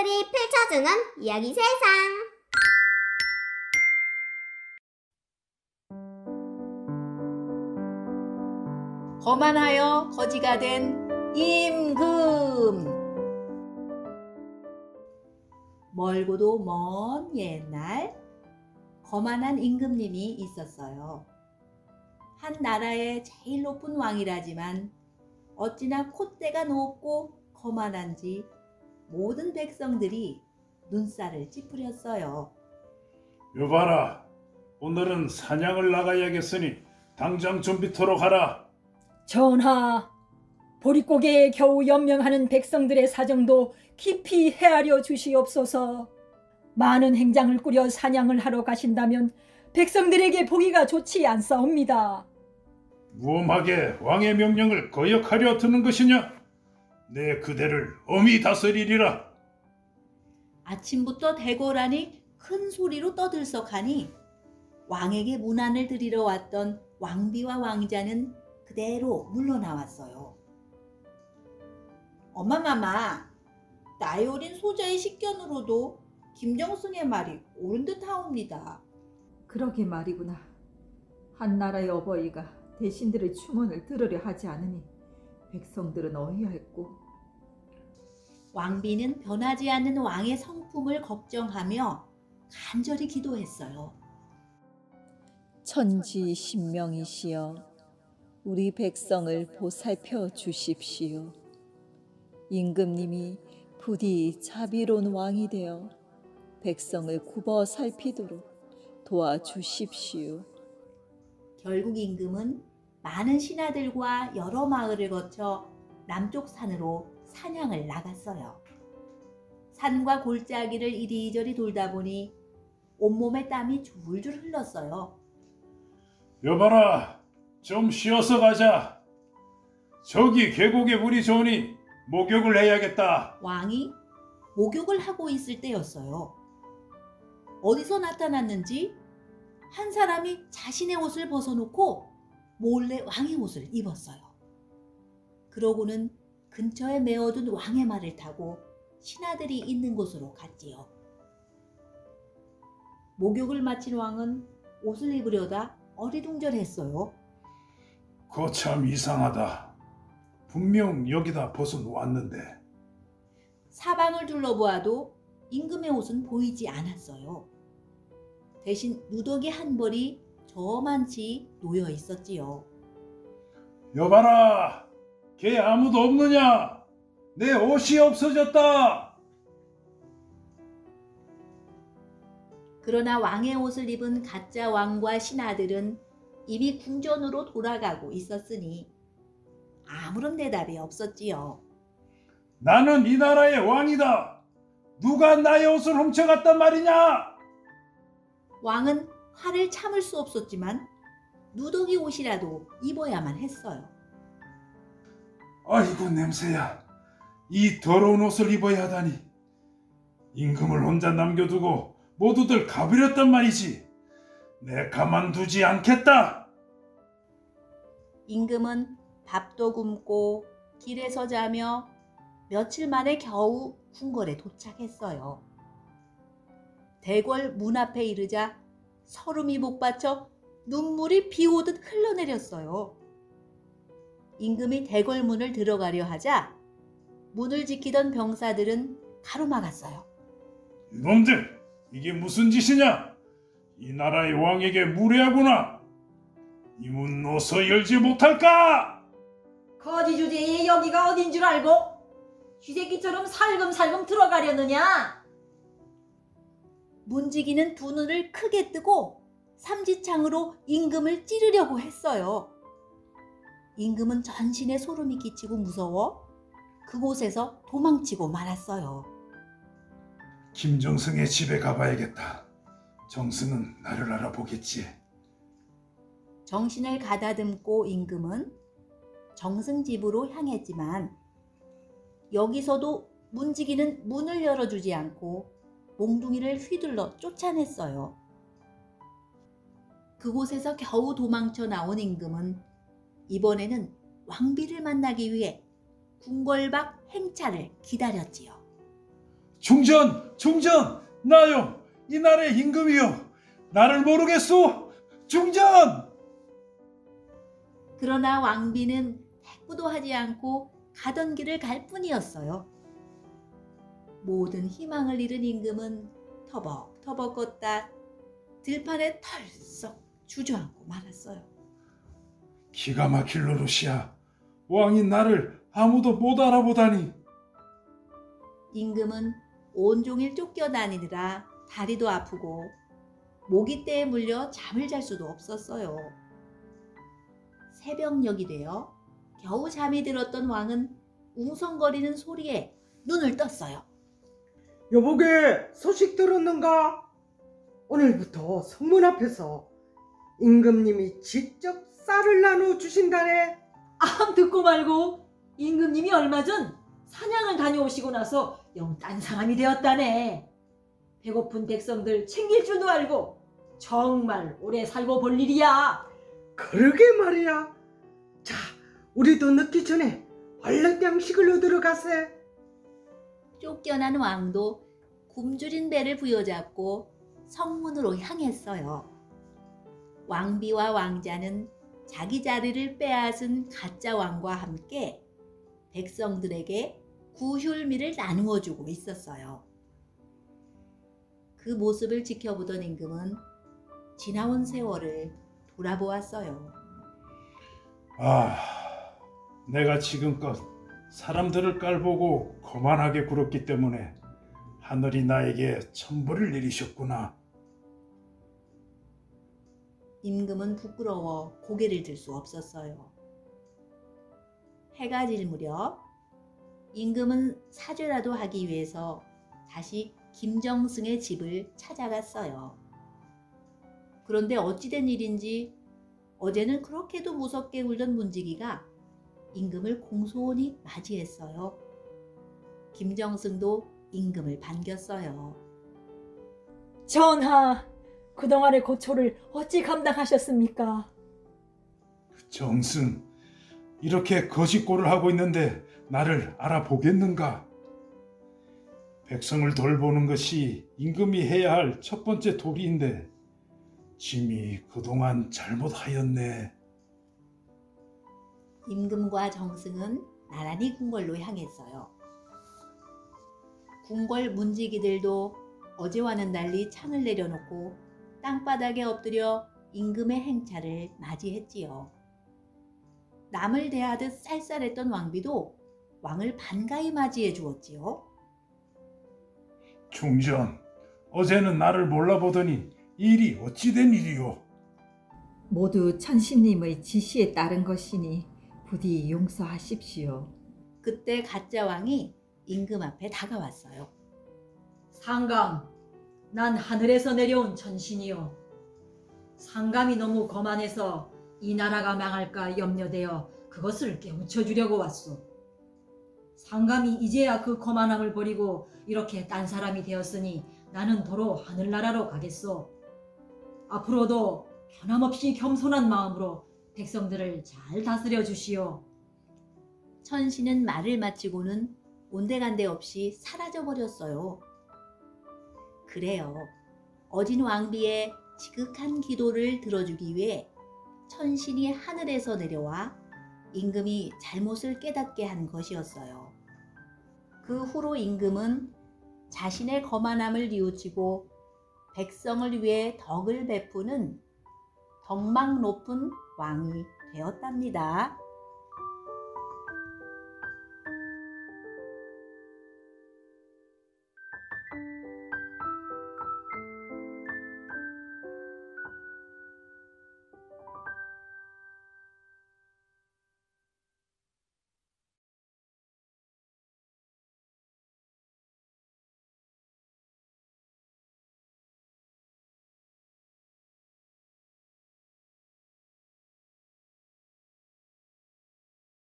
백성들이 펼쳐주는 이야기 세상. 거만하여 거지가 된 임금. 멀고도 먼 옛날 거만한 임금님이 있었어요. 한 나라의 제일 높은 왕이라지만 어찌나 콧대가 높고 거만한지 모든 백성들이 눈살을 찌푸렸어요. 여봐라, 오늘은 사냥을 나가야겠으니 당장 준비토록 하라. 전하, 보릿고개에 겨우 연명하는 백성들의 사정도 깊이 헤아려 주시옵소서. 많은 행장을 꾸려 사냥을 하러 가신다면 백성들에게 보기가 좋지 않사옵니다. 무엄하게 왕의 명령을 거역하려 드는 것이냐? 내 그대를 엄히 다스리리라. 아침부터 대궐안이 큰 소리로 떠들썩하니 왕에게 문안을 드리러 왔던 왕비와 왕자는 그대로 물러나왔어요. 어마마마, 나이 어린 소자의 식견으로도 김정승의 말이 옳은 듯 하옵니다. 그러게 말이구나. 한나라의 어버이가 대신들의 충언을 들으려 하지 않으니 백성들은 어이없고. 왕비는 변하지 않는 왕의 성품을 걱정하며 간절히 기도했어요. 천지신명이시여, 우리 백성을 보살펴 주십시오. 임금님이 부디 자비로운 왕이 되어 백성을 굽어 살피도록 도와주십시오. 결국 임금은 많은 신하들과 여러 마을을 거쳐 남쪽 산으로 사냥을 나갔어요. 산과 골짜기를 이리저리 돌다 보니 온몸에 땀이 줄줄 흘렀어요. 여봐라, 좀 쉬어서 가자. 저기 계곡에 물이 좋으니 목욕을 해야겠다. 왕이 목욕을 하고 있을 때였어요. 어디서 나타났는지 한 사람이 자신의 옷을 벗어놓고 몰래 왕의 옷을 입었어요. 그러고는 근처에 메어둔 왕의 말을 타고 신하들이 있는 곳으로 갔지요. 목욕을 마친 왕은 옷을 입으려다 어리둥절했어요. 거참 이상하다. 분명 여기다 벗어놓았는데. 사방을 둘러보아도 임금의 옷은 보이지 않았어요. 대신 누더기 한 벌이 저만치 놓여 있었지요. 여봐라, 걔 아무도 없느냐? 내 옷이 없어졌다. 그러나 왕의 옷을 입은 가짜 왕과 신하들은 이미 궁전으로 돌아가고 있었으니 아무런 대답이 없었지요. 나는 이 나라의 왕이다. 누가 나의 옷을 훔쳐갔단 말이냐? 왕은 화를 참을 수 없었지만 누더기 옷이라도 입어야만 했어요. 아이고 냄새야. 이 더러운 옷을 입어야 하다니. 임금을 혼자 남겨두고 모두들 가버렸단 말이지. 내 가만두지 않겠다. 임금은 밥도 굶고 길에서 자며 며칠 만에 겨우 궁궐에 도착했어요. 대궐 문 앞에 이르자 서름이 복받쳐 눈물이 비 오듯 흘러내렸어요. 임금이 대궐 문을 들어가려 하자 문을 지키던 병사들은 가로막았어요. 이놈들, 이게 무슨 짓이냐? 이 나라의 왕에게 무례하구나. 이 문 어서 열지 못할까? 거지 주제에 여기가 어딘 줄 알고 쥐새끼처럼 살금살금 들어가려느냐? 문지기는 두 눈을 크게 뜨고 삼지창으로 임금을 찌르려고 했어요. 임금은 전신에 소름이 끼치고 무서워 그곳에서 도망치고 말았어요. 김정승의 집에 가봐야겠다. 정승은 나를 알아보겠지. 정신을 가다듬고 임금은 정승 집으로 향했지만 여기서도 문지기는 문을 열어주지 않고 몽둥이를 휘둘러 쫓아냈어요. 그곳에서 겨우 도망쳐 나온 임금은 이번에는 왕비를 만나기 위해 궁궐 밖 행차를 기다렸지요. 중전, 중전, 나요, 이 나라의 임금이요. 나를 모르겠소? 중전! 그러나 왕비는 대꾸도 하지 않고 가던 길을 갈 뿐이었어요. 모든 희망을 잃은 임금은 터벅터벅 걷다 들판에 털썩 주저앉고 말았어요. 기가 막힐 노릇이야. 왕이 나를 아무도 못 알아보다니. 임금은 온종일 쫓겨다니느라 다리도 아프고 모기떼에 물려 잠을 잘 수도 없었어요. 새벽녘이 되어 겨우 잠이 들었던 왕은 웅성거리는 소리에 눈을 떴어요. 여보게 소식 들었는가? 오늘부터 성문 앞에서 임금님이 직접 쌀을 나눠 주신다네. 듣고 말고 임금님이 얼마 전 사냥을 다녀오시고 나서 영 딴 사람이 되었다네. 배고픈 백성들 챙길 줄도 알고 정말 오래 살고 볼 일이야. 그러게 말이야. 자, 우리도 늦기 전에 얼른 양식을 얻으러 가세. 쫓겨난 왕도 굶주린 배를 부여잡고 성문으로 향했어요. 왕비와 왕자는 자기 자리를 빼앗은 가짜 왕과 함께 백성들에게 구휼미를 나누어 주고 있었어요. 그 모습을 지켜보던 임금은 지나온 세월을 돌아보았어요. 아, 내가 지금껏 사람들을 깔보고 거만하게 굴었기 때문에 하늘이 나에게 천벌을 내리셨구나. 임금은 부끄러워 고개를 들 수 없었어요. 해가 질 무렵 임금은 사죄라도 하기 위해서 다시 김정승의 집을 찾아갔어요. 그런데 어찌된 일인지 어제는 그렇게도 무섭게 굴던 문지기가 임금을 공손히 맞이했어요. 김정승도 임금을 반겼어요. 전하, 그동안의 고초를 어찌 감당하셨습니까? 정승, 이렇게 거짓골을 하고 있는데 나를 알아보겠는가? 백성을 돌보는 것이 임금이 해야 할 첫 번째 도리인데 짐이 그동안 잘못하였네. 임금과 정승은 나란히 궁궐로 향했어요. 궁궐 문지기들도 어제와는 달리 창을 내려놓고 땅바닥에 엎드려 임금의 행차를 맞이했지요. 남을 대하듯 쌀쌀했던 왕비도 왕을 반가이 맞이해 주었지요. 중전, 어제는 나를 몰라보더니 일이 어찌된 일이오? 모두 천신님의 지시에 따른 것이니 부디 용서하십시오. 그때 가짜 왕이 임금 앞에 다가왔어요. 상감, 난 하늘에서 내려온 천신이요. 상감이 너무 거만해서 이 나라가 망할까 염려되어 그것을 깨우쳐 주려고 왔소. 상감이 이제야 그 거만함을 버리고 이렇게 딴 사람이 되었으니 나는 도로 하늘나라로 가겠소. 앞으로도 변함없이 겸손한 마음으로 백성들을 잘 다스려 주시오. 천신은 말을 마치고는 온데간데 없이 사라져 버렸어요. 그래요. 어진 왕비의 지극한 기도를 들어주기 위해 천신이 하늘에서 내려와 임금이 잘못을 깨닫게 한 것이었어요. 그 후로 임금은 자신의 거만함을 뉘우치고 백성을 위해 덕을 베푸는 덕망 높은 왕이 되었답니다.